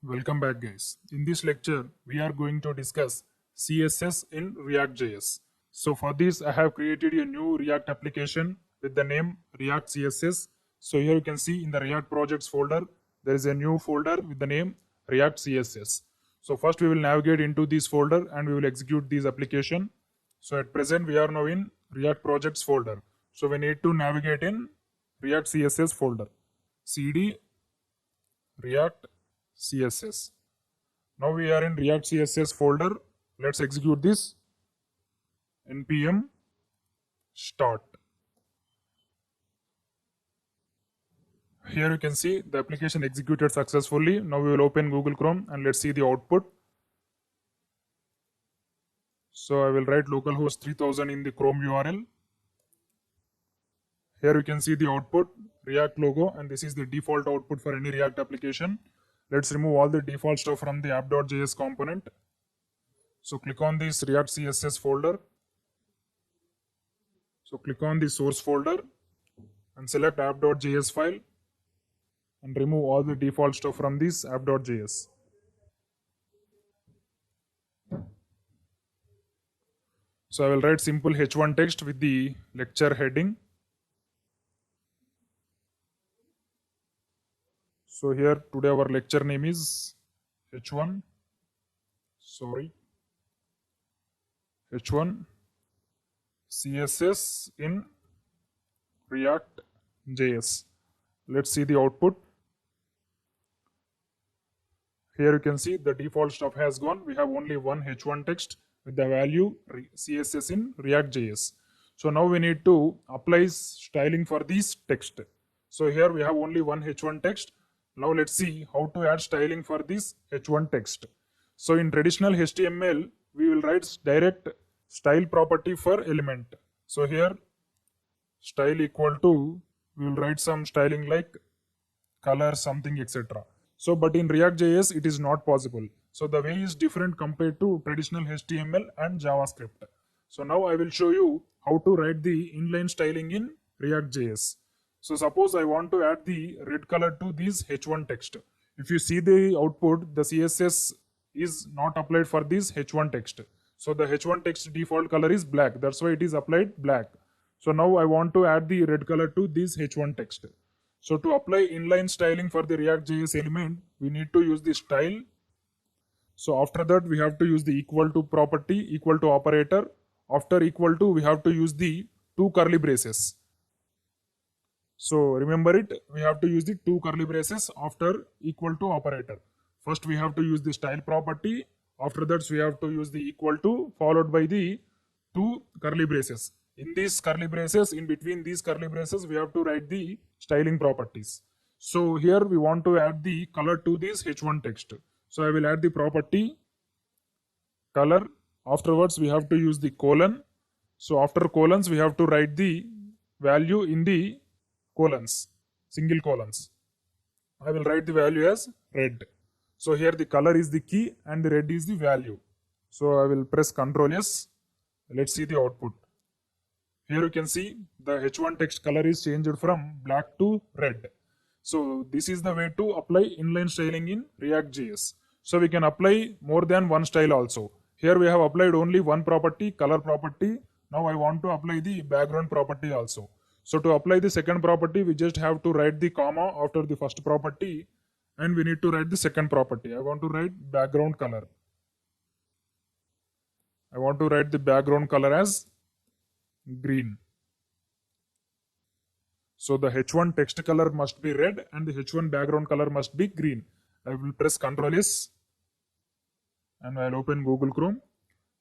Welcome back, guys. In this lecture, we are going to discuss CSS in ReactJS. So for this, I have created a new React application with the name React CSS. So here you can see in the React projects folder, there is a new folder with the name React CSS. So first we will navigate into this folder and we will execute this application. So at present, we are now in React projects folder. So we need to navigate in React CSS folder. cd React CSS. Now we are in React CSS folder. Let's execute this. npm start. Here you can see the application executed successfully. Now we will open Google Chrome and let's see the output. So I will write localhost 3000 in the Chrome URL. Here you can see the output, React logo, and this is the default output for any React application. Let's remove all the default stuff from the app.js component. So click on this React CSS folder. So click on the source folder and select app.js file and remove all the default stuff from this app.js. So I will write simple h1 text with the lecture heading. So here today our lecture name is h1 CSS in ReactJS. Let's see the output. Here you can see the default stuff has gone. We have only one h1 text with the value CSS in ReactJS. So now we need to apply styling for this text. So here we have only one h1 text. Now let's see how to add styling for this h1 text. So in traditional HTML, we will write direct style property for element. So here style equal to, we will write some styling like color, something, etc. So but in ReactJS, it is not possible. So the way is different compared to traditional HTML and JavaScript. So now I will show you how to write the inline styling in ReactJS. So suppose I want to add the red color to this h1 text. If you see the output, the CSS is not applied for this h1 text. So the h1 text default color is black. That's why it is applied black. So now I want to add the red color to this h1 text. So to apply inline styling for the React.js element, we need to use the style. So after that, we have to use the equal to property, equal to operator. After equal to, we have to use the two curly braces. So remember it, we have to use the two curly braces after equal to operator. First we have to use the style property. After that we have to use the equal to followed by the two curly braces. In these curly braces, in between these curly braces, we have to write the styling properties. So here we want to add the color to this h1 text. So I will add the property color. Afterwards we have to use the colon. So after colons we have to write the value in the colons, single colons. I will write the value as red. So here the color is the key and the red is the value. So I will press Ctrl S. Let's see the output. Here you can see the h1 text color is changed from black to red. So this is the way to apply inline styling in ReactJS. So we can apply more than one style also. Here we have applied only one property, color property. Now I want to apply the background property also. So to apply the second property, we just have to write the comma after the first property and we need to write the second property. I want to write background color. I want to write the background color as green. So the h1 text color must be red and the h1 background color must be green. I will press Ctrl S and I'll open Google Chrome.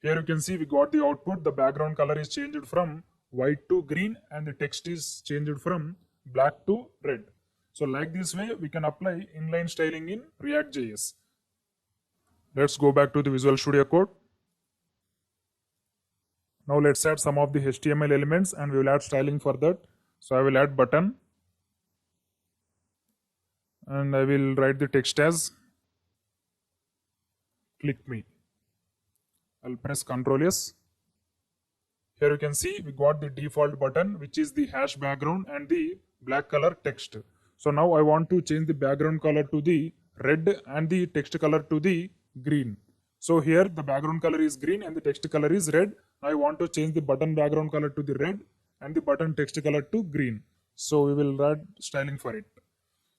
Here you can see we got the output. The background color is changed from white to green and the text is changed from black to red. So like this way we can apply inline styling in ReactJS. Let's go back to the Visual Studio Code. Now let's add some of the HTML elements and we will add styling for that. So I will add button and I will write the text as click me. I'll press Ctrl S. Here you can see we got the default button which is the hash background and the black color text. So now I want to change the background color to the red and the text color to the green. So here the background color is green and the text color is red. I want to change the button background color to the red and the button text color to green. So we will write styling for it.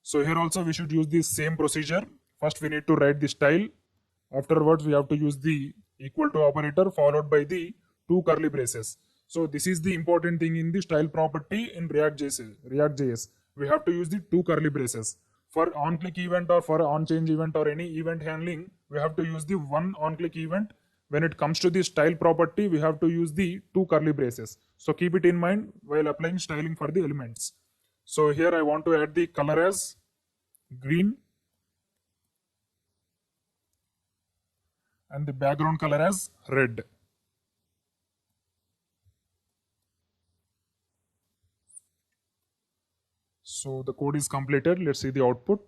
So here also we should use the same procedure. First we need to write the style. Afterwards we have to use the equal to operator followed by the two curly braces. So this is the important thing in the style property in ReactJS. We have to use the two curly braces. For on-click event or for on-change event or any event handling, we have to use the one on-click event. When it comes to the style property, we have to use the two curly braces. So keep it in mind while applying styling for the elements. So here I want to add the color as green and the background color as red. So the code is completed. Let's see the output.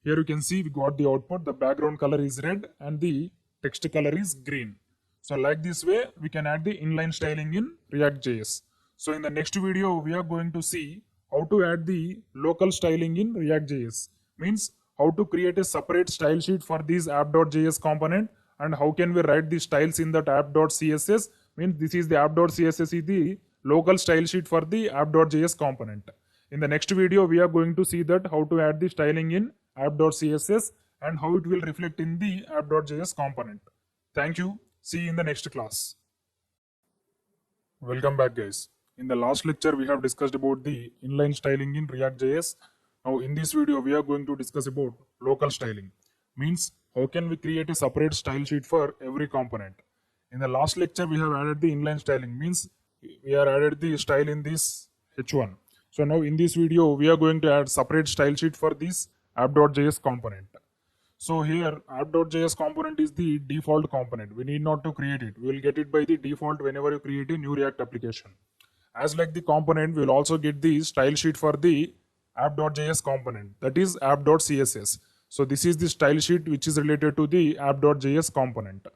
Here you can see we got the output. The background color is red and the text color is green. So like this way, we can add the inline styling in ReactJS. So in the next video, we are going to see how to add the local styling in ReactJS. Means how to create a separate style sheet for this app.js component and how can we write the styles in that app.css. Means this is the app.css is the local style sheet for the app.js component. In the next video, we are going to see that how to add the styling in app.css and how it will reflect in the app.js component. Thank you. See you in the next class. Welcome back, guys. In the last lecture, we have discussed about the inline styling in ReactJS. Now in this video, we are going to discuss about local styling. Means how can we create a separate style sheet for every component. In the last lecture, we have added the inline styling. Means we are added the style in this h1. So now in this video, we are going to add separate style sheet for this app.js component. So here app.js component is the default component. We need not to create it. We will get it by the default whenever you create a new React application. As like the component, we will also get the style sheet for the app.js component, that is app.css. So this is the style sheet which is related to the app.js component.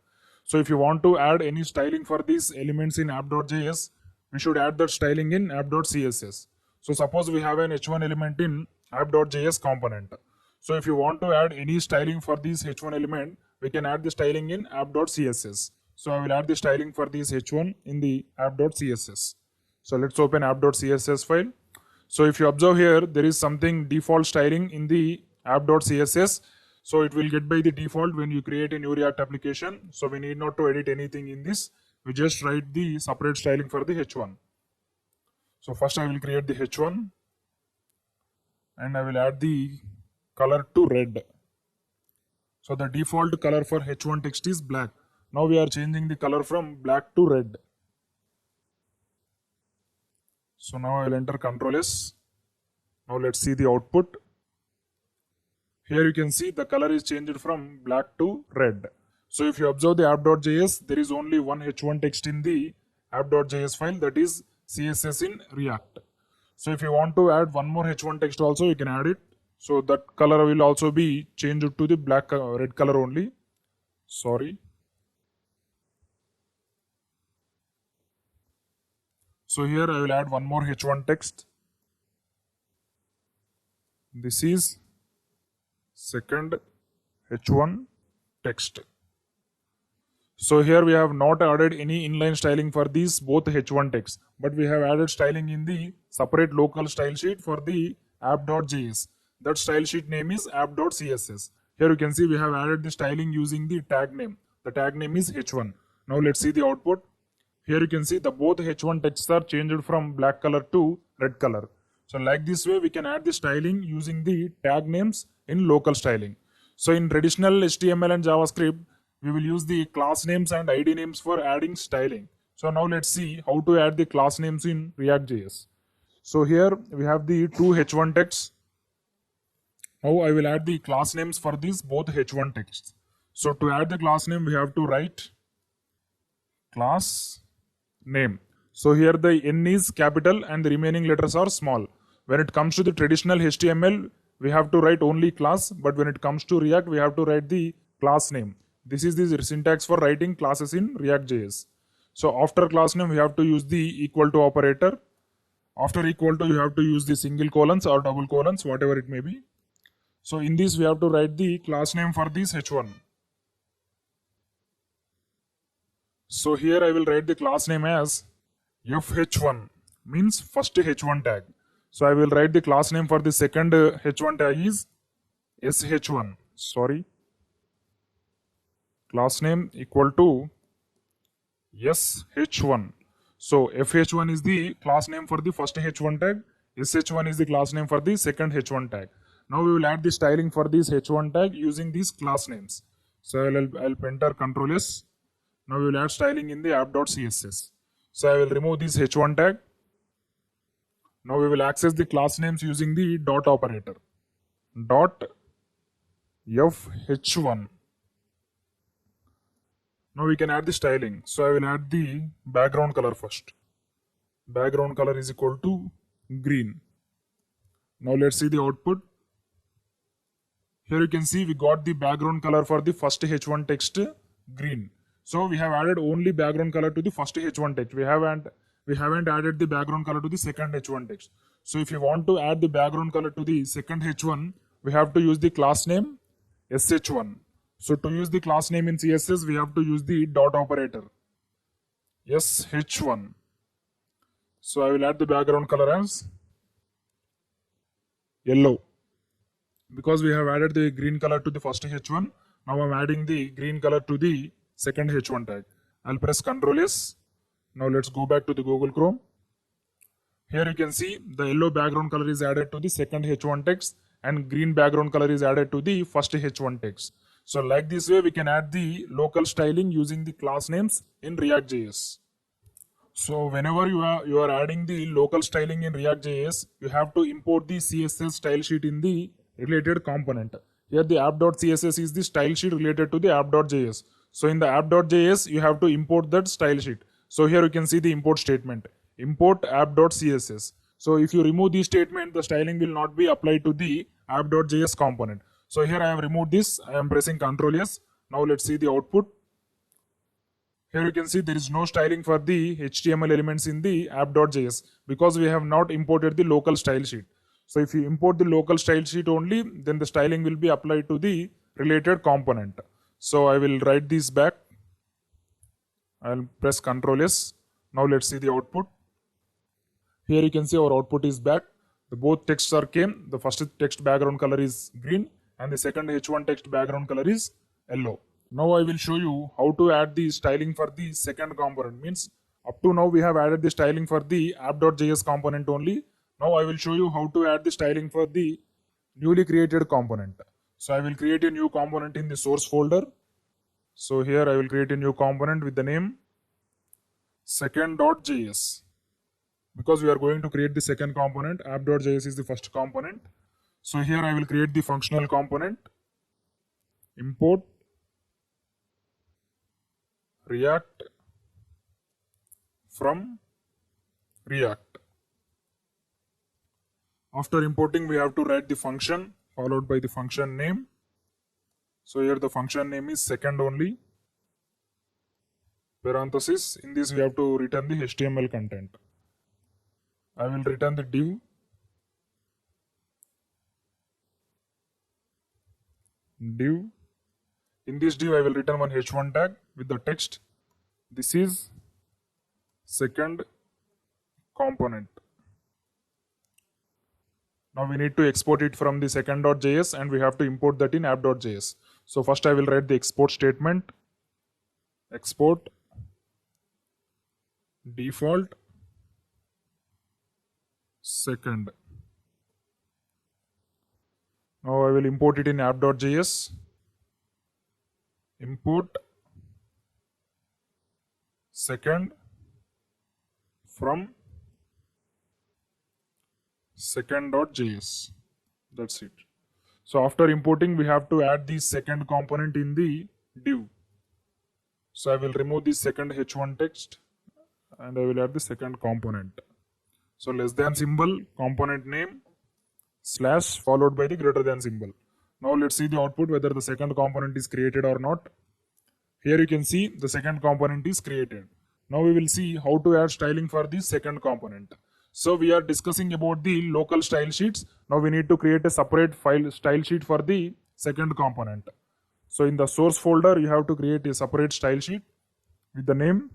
So if you want to add any styling for these elements in app.js, we should add that styling in app.css. So suppose we have an h1 element in app.js component. So if you want to add any styling for this h1 element, we can add the styling in app.css. So I will add the styling for this h1 in the app.css. So let's open app.css file. So if you observe here, there is something default styling in the app.css. So it will get by the default when you create a new React application. So we need not to edit anything in this. We just write the separate styling for the h1. So first I will create the h1 and I will add the color to red. So the default color for h1 text is black. Now we are changing the color from black to red. So now I will enter Ctrl S. Now let's see the output. Here you can see the color is changed from black to red. So if you observe the app.js, there is only one h1 text in the app.js file, that is CSS in React. So if you want to add one more h1 text also, you can add it. So that color will also be changed to the black red color only. Sorry. So here I will add one more h1 text. This is second h1 text. So here we have not added any inline styling for these both h1 text, but we have added styling in the separate local style sheet for the app.js. That style sheet name is app.css. Here you can see we have added the styling using the tag name. The tag name is h1. Now let's see the output. Here you can see the both h1 texts are changed from black color to red color. So like this way we can add the styling using the tag names in local styling. So in traditional HTML and JavaScript, we will use the class names and ID names for adding styling. So now let's see how to add the class names in ReactJS. So here we have the two h1 texts. Now I will add the class names for these both h1 texts. So to add the class name, we have to write class name. So here the N is capital and the remaining letters are small. When it comes to the traditional HTML, we have to write only class, but when it comes to React, we have to write the class name. This is the syntax for writing classes in ReactJS. So after class name, we have to use the equal to operator. After equal to, you have to use the single colons or double colons, whatever it may be. So in this we have to write the class name for this h1. So here I will write the class name as fh1, means first h1 tag. So I will write the class name for the second h1 tag is sh1. Sorry, class name equal to sh1. So fh1 is the class name for the first h1 tag, sh1 is the class name for the second h1 tag. Now we will add the styling for this h1 tag using these class names. So I'll enter Ctrl S. Now we will add styling in the app.css. So I will remove this h1 tag. Now we will access the class names using the dot operator. Dot fh1. Now we can add the styling. So I will add the background color first. Background color is equal to green. Now let's see the output. Here you can see we got the background color for the first h1 text green. So we have added only background color to the first h1 text. We haven't added the background color to the second h1 text. So if you want to add the background color to the second h1, we have to use the class name sh1. So to use the class name in CSS, we have to use the dot operator sh1. So I will add the background color as yellow. Because we have added the green color to the first h1, now I'm adding the green color to the second h1 tag. I'll press Ctrl S. Now let's go back to the Google Chrome. Here you can see the yellow background color is added to the second h1 text and green background color is added to the first h1 text. So like this way we can add the local styling using the class names in ReactJS. So whenever you are adding the local styling in ReactJS, you have to import the CSS style sheet in the related component. Here the app.css is the style sheet related to the app.js. So in the app.js, you have to import that style sheet. So here you can see the import statement, import app.css. So if you remove this statement, the styling will not be applied to the app.js component. So here I have removed this. I am pressing Ctrl S. Now let's see the output. Here you can see there is no styling for the HTML elements in the app.js because we have not imported the local style sheet. So if you import the local style sheet only, then the styling will be applied to the related component. So I will write this back. I'll press Ctrl S. Now let's see the output. Here you can see our output is back. The both texts are came. The first text background color is green and the second h1 text background color is yellow. Now I will show you how to add the styling for the second component. Means up to now we have added the styling for the app.js component only. Now I will show you how to add the styling for the newly created component. So I will create a new component in the source folder. So here I will create a new component with the name second.js. Because we are going to create the second component, app.js is the first component. So here I will create the functional component, import React from React. After importing, we have to write the function followed by the function name. So here the function name is second only. Parenthesis. In this we have to return the HTML content. I will return the div. Div. In this div I will return one h1 tag with the text. This is second component. Now we need to export it from the second.js and we have to import that in app.js. So first I will write the export statement. Export default second. Now I will import it in app.js. Import second from second.js. That's it. So after importing, we have to add the second component in the div. So I will remove the second h1 text and I will add the second component. So less than symbol, component name, slash followed by the greater than symbol. Now let's see the output whether the second component is created or not. Here you can see the second component is created. Now we will see how to add styling for the second component. So we are discussing about the local style sheets. Now we need to create a separate file style sheet for the second component. So in the source folder, you have to create a separate style sheet with the name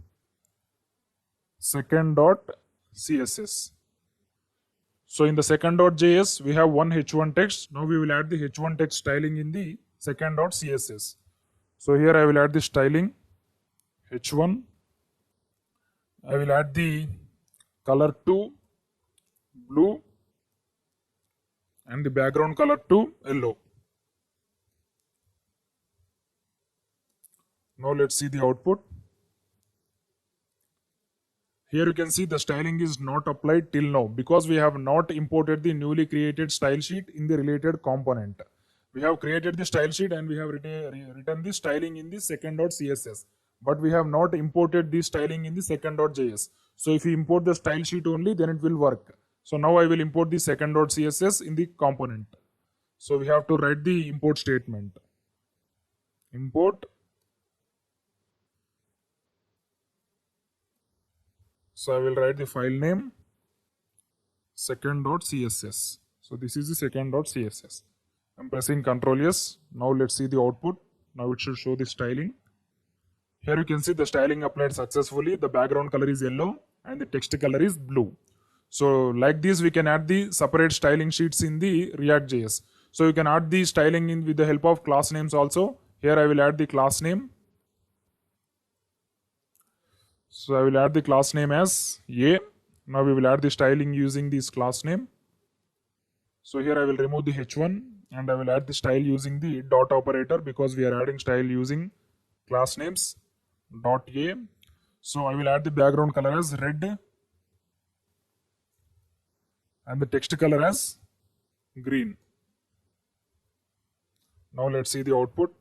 second.css. So in the second.js, we have one h1 text. Now we will add the h1 text styling in the second.css. So here I will add the styling h1. I will add the color to blue and the background color to yellow. Now let's see the output. Here you can see the styling is not applied till now because we have not imported the newly created style sheet in the related component. We have created the style sheet and we have written the styling in the second.css, but we have not imported the styling in the second.js. So if we import the style sheet only, then it will work. So now I will import the second.css in the component. So we have to write the import statement. Import. So I will write the file name second.css. So this is the second.css. I'm pressing Ctrl S. Now let's see the output. Now it should show the styling. Here you can see the styling applied successfully. The background color is yellow and the text color is blue. So like this, we can add the separate styling sheets in the ReactJS. So you can add the styling in with the help of class names also. Here I will add the class name. So I will add the class name as A. Now we will add the styling using this class name. So here I will remove the h1 and I will add the style using the dot operator because we are adding style using class names dot A. So I will add the background color as red and the text color as green. Now let's see the output.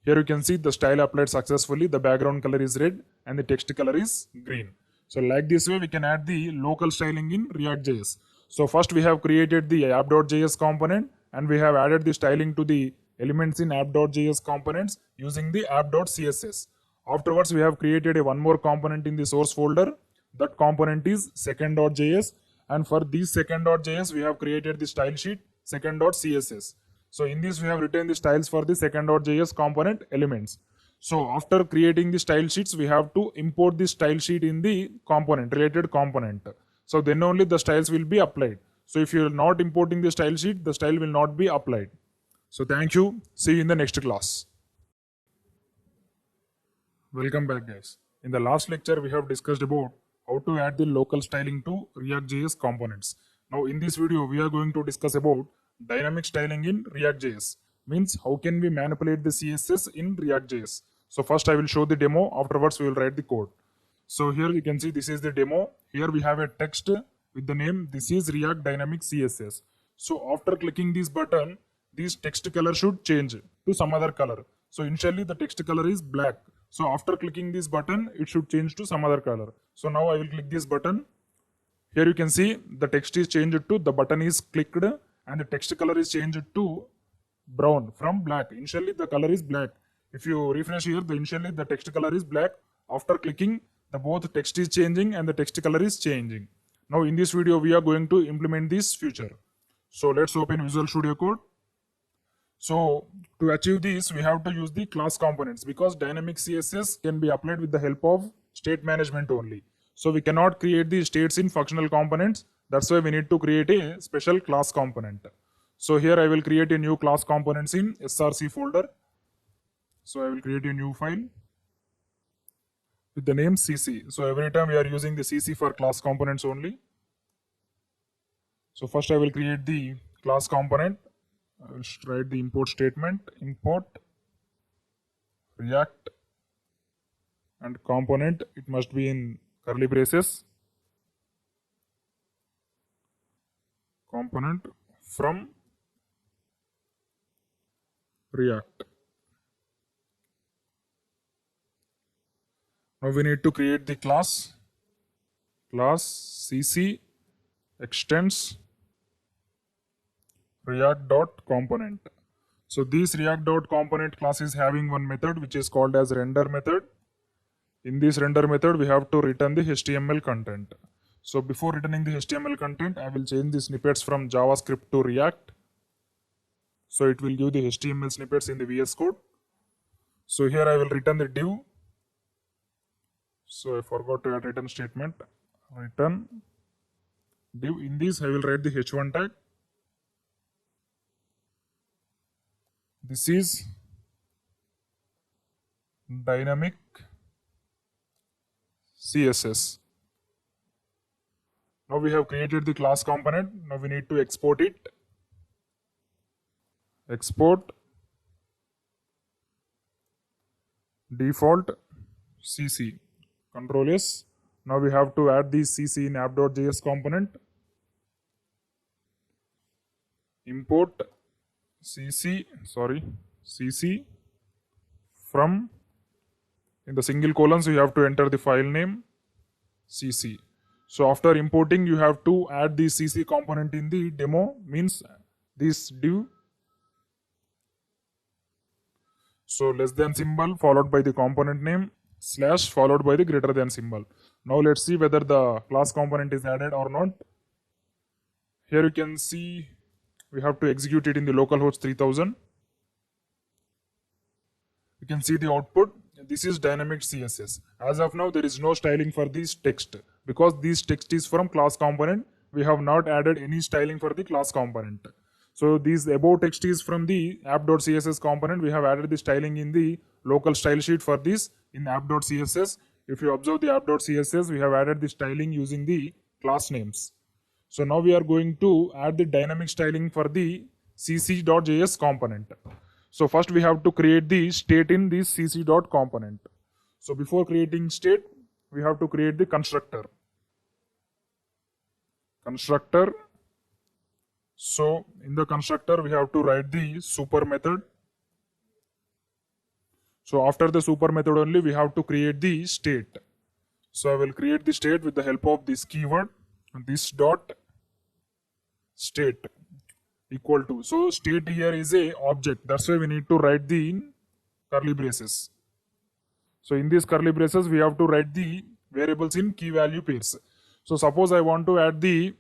Here you can see the style applied successfully. The background color is red and the text color is green. So like this way we can add the local styling in ReactJS. So first we have created the app.js component and we have added the styling to the elements in app.js components using the app.css. Afterwards we have created one more component in the source folder. That component is second.js, and for this second.js we have created the style sheet second.css. So in this we have written the styles for the second.js component elements. So after creating the style sheets, we have to import the style sheet in the component, related component. So then only the styles will be applied. So if you are not importing the style sheet, the style will not be applied. So thank you. See you in the next class. Welcome back, guys. In the last lecture, we have discussed about how to add the local styling to ReactJS components. Now in this video, we are going to discuss about dynamic styling in ReactJS. Means how can we manipulate the CSS in ReactJS. So first I will show the demo, afterwards we will write the code. So here you can see this is the demo. Here we have a text with the name, this is React Dynamic CSS. So after clicking this button, this text color should change to some other color. So initially the text color is black. So after clicking this button, it should change to some other color. So now I will click this button. Here you can see the text is changed to, the button is clicked and the text color is changed to brown from black. Initially the color is black. If you refresh here, initially the text color is black. After clicking, the both text is changing and the text color is changing. Now in this video we are going to implement this feature. So let's open Visual Studio Code. So to achieve this, we have to use the class components because dynamic CSS can be applied with the help of state management only. So we cannot create the states in functional components. That's why we need to create a special class component. So here I will create a new class components in src folder. So I will create a new file with the name cc. So every time we are using the cc for class components only. So first I will create the class component. I will write the import statement, import React and component. It must be in curly braces. Component from React. Now we need to create the class cc extends react.component. So this react.component class is having one method which is called as render method. In this render method, we have to return the HTML content. So before returning the HTML content, I will change the snippets from JavaScript to React. So it will give the HTML snippets in the VS Code. So here I will return the div. So I forgot to add return statement. Return div. In this I will write the h1 tag. This is dynamic CSS. Now we have created the class component. Now we need to export it. Export default CC. Control S. Now we have to add the CC in app.js component. Import CC from, in the single colons you have to enter the file name CC. So after importing you have to add the CC component in the demo, means this div. So less than symbol followed by the component name slash followed by the greater than symbol. Now let's see whether the class component is added or not. Here you can see we have to execute it in the localhost 3000. You can see the output. This is dynamic CSS. As of now, there is no styling for this text because this text is from class component. We have not added any styling for the class component. So this above text is from the app.css component. We have added the styling in the local style sheet for this in app.css. If you observe the app.css, we have added the styling using the class names. So now we are going to add the dynamic styling for the cc.js component. So first we have to create the state in this cc.component. So before creating state, we have to create the constructor. So in the constructor, we have to write the super method. So after the super method only, we have to create the state. So I will create the state with the help of this keyword, this dot state equal to. So state here is a object. That's why we need to write the curly braces. So in these curly braces, we have to write the variables in key value pairs. So suppose I want to add the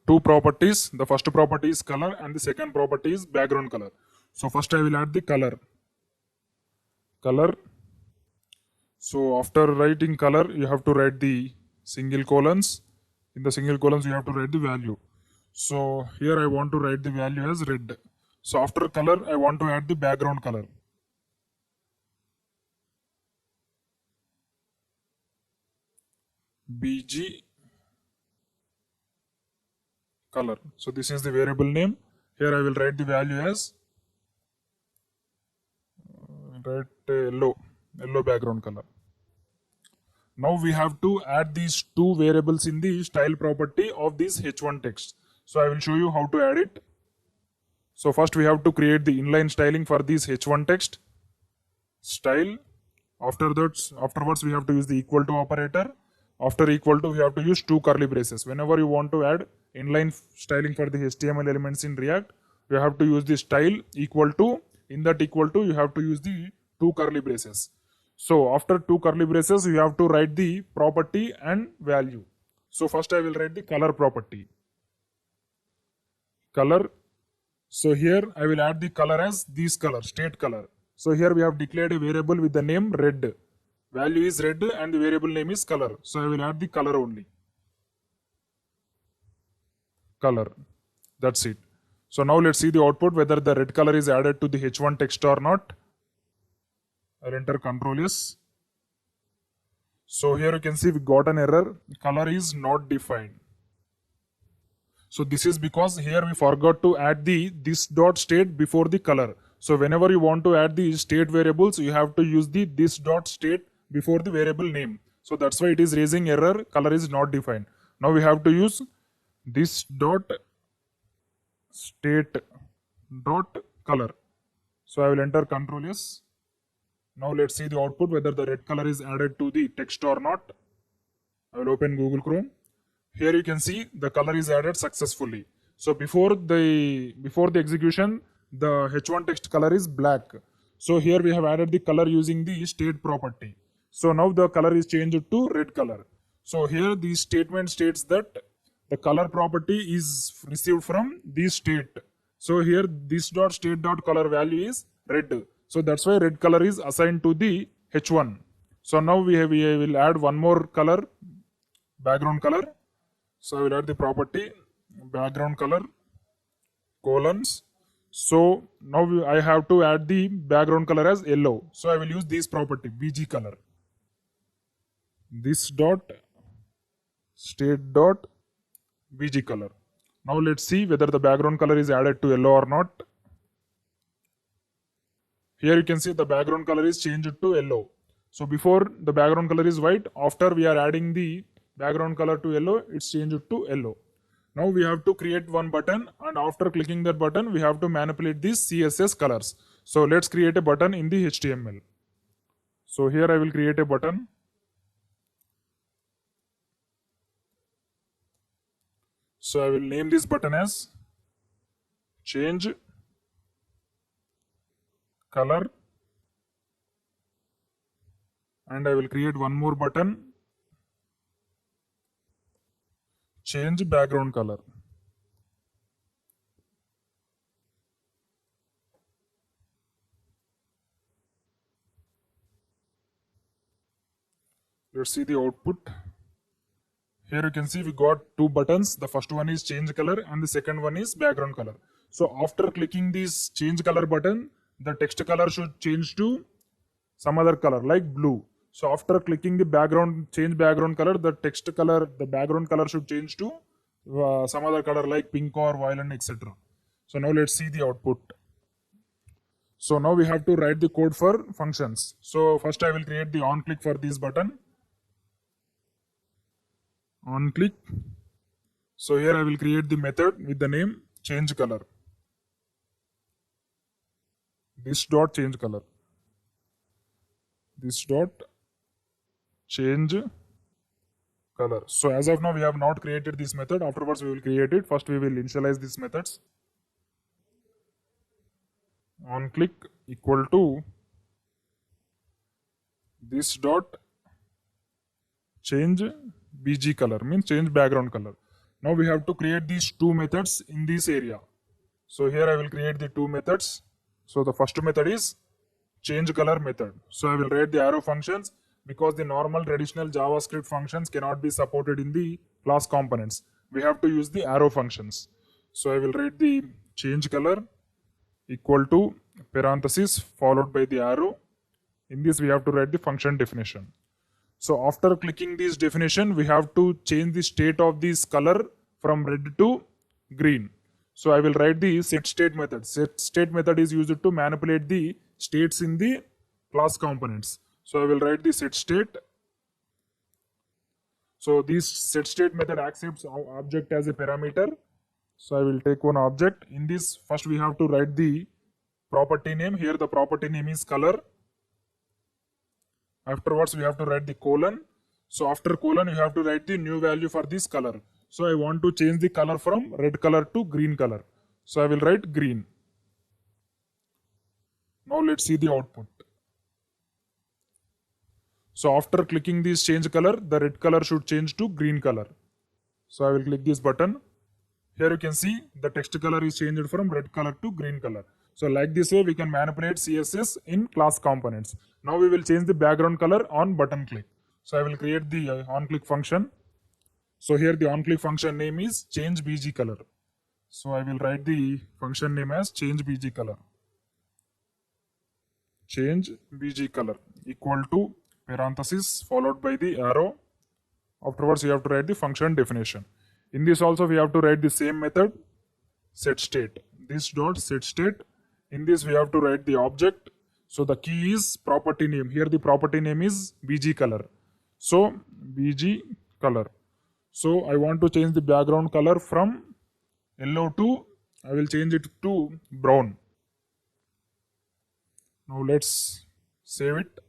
two properties. The first property is color and the second property is background color. So first I will add the color. So after writing color, you have to write the single colons. In the single colons, you have to write the value. So here I want to write the value as red. So after color, I want to add the background color. BG color. So this is the variable name. Here I will write the value as yellow background color. Now we have to add these two variables in the style property of this h1 text. So I will show you how to add it. So first we have to create the inline styling for this h1 text style. Afterwards we have to use the equal to operator. After equal to, we have to use two curly braces. Whenever you want to add inline styling for the HTML elements in React, you have to use the style equal to. In that equal to, you have to use the two curly braces. So after two curly braces, you have to write the property and value. So first I will write the color property. Color. So here I will add the color as this color, state color. So here we have declared a variable with the name red. Value is red and the variable name is color. So I will add the color only. Color. That's it. So now let's see the output, whether the red color is added to the h1 text or not. I'll enter Ctrl S. So here you can see we got an error. Color is not defined. So this is because here we forgot to add the this dot state before the color. So whenever you want to add the state variables, you have to use the this dot state before the variable name. So that's why it is raising error. Color is not defined. Now we have to use this dot state dot color. So I will enter Ctrl S. Now let's see the output, whether the red color is added to the text or not. I will open Google Chrome. Here you can see the color is added successfully. So before the execution, the h1 text color is black. So here we have added the color using the state property. So now the color is changed to red color. So here the statement states that the color property is received from this state. So here this dot state dot color value is red. So that's why red color is assigned to the h1. So now we will add one more color, background color. So I will add the property background color colons. So now I have to add the background color as yellow. So I will use this property bg color. This dot state dot bg color. Now let's see whether the background color is added to yellow or not. Here you can see the background color is changed to yellow. So before the background color is white, after we are adding the background color to yellow, it's changed to yellow. Now we have to create one button, and after clicking that button, we have to manipulate these CSS colors. So let's create a button in the HTML. So here I will create a button. So I will name this button as change color, and I will create one more button, change background color. Let's see the output. Here you can see we got two buttons. The first one is change color and the second one is background color. So after clicking this change color button, the text color should change to some other color like blue. So after clicking the background, change background color, the text color, the background color should change to some other color like pink or violet, etc. So now let's see the output. So now we have to write the code for functions. So first I will create the on click for this button. On click. So here I will create the method with the name change color. This dot change color. This dot change color. So as of now we have not created this method. Afterwards we will create it. First we will initialize these methods. On click equal to this dot change bg color, means change background color. Now we have to create these two methods in this area. So here I will create the two methods. So the first method is change color method. So I will write the arrow functions because the normal traditional JavaScript functions cannot be supported in the class components. We have to use the arrow functions. So I will write the change color equal to parenthesis followed by the arrow. In this we have to write the function definition. So after clicking this definition, we have to change the state of this color from red to green. So I will write the set state method. Set state method is used to manipulate the states in the class components. So I will write the set state. So this set state method accepts object as a parameter. So I will take one object. In this, first we have to write the property name. Here the property name is color. Afterwards we have to write the colon. So after colon you have to write the new value for this color. So I want to change the color from red color to green color. So I will write green. Now let's see the output. So after clicking this change color, the red color should change to green color. So I will click this button. Here you can see the text color is changed from red color to green color. So like this way we can manipulate CSS in class components. Now we will change the background color on button click. So I will create the on click function. So here the on click function name is change bg color. So I will write the function name as change bg color. Change bg color equal to parenthesis followed by the arrow. Afterwards you have to write the function definition. In this also we have to write the same method, set state. This dot set state. In this we have to write the object. So the key is property name. Here the property name is bg color. So bg color. So I want to change the background color from yellow to, I will change it to brown. Now let's save it.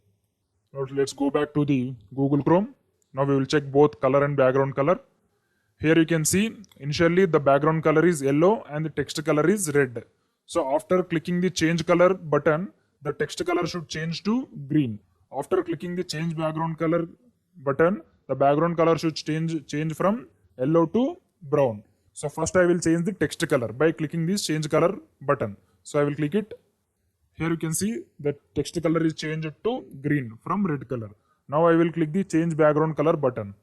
Now let's go back to the Google Chrome. Now we will check both color and background color. Here you can see initially the background color is yellow and the text color is red. So after clicking the change color button, the text color should change to green. After clicking the change background color button, the background color should change from yellow to brown. So first I will change the text color by clicking this change color button. So I will click it. Here you can see the text color is changed to green from red color. Now I will click the change background color button.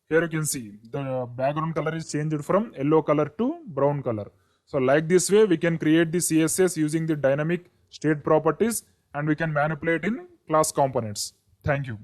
Here you can see the background color is changed from yellow color to brown color. So like this way we can create the CSS using the dynamic state properties and we can manipulate in class components. Thank you.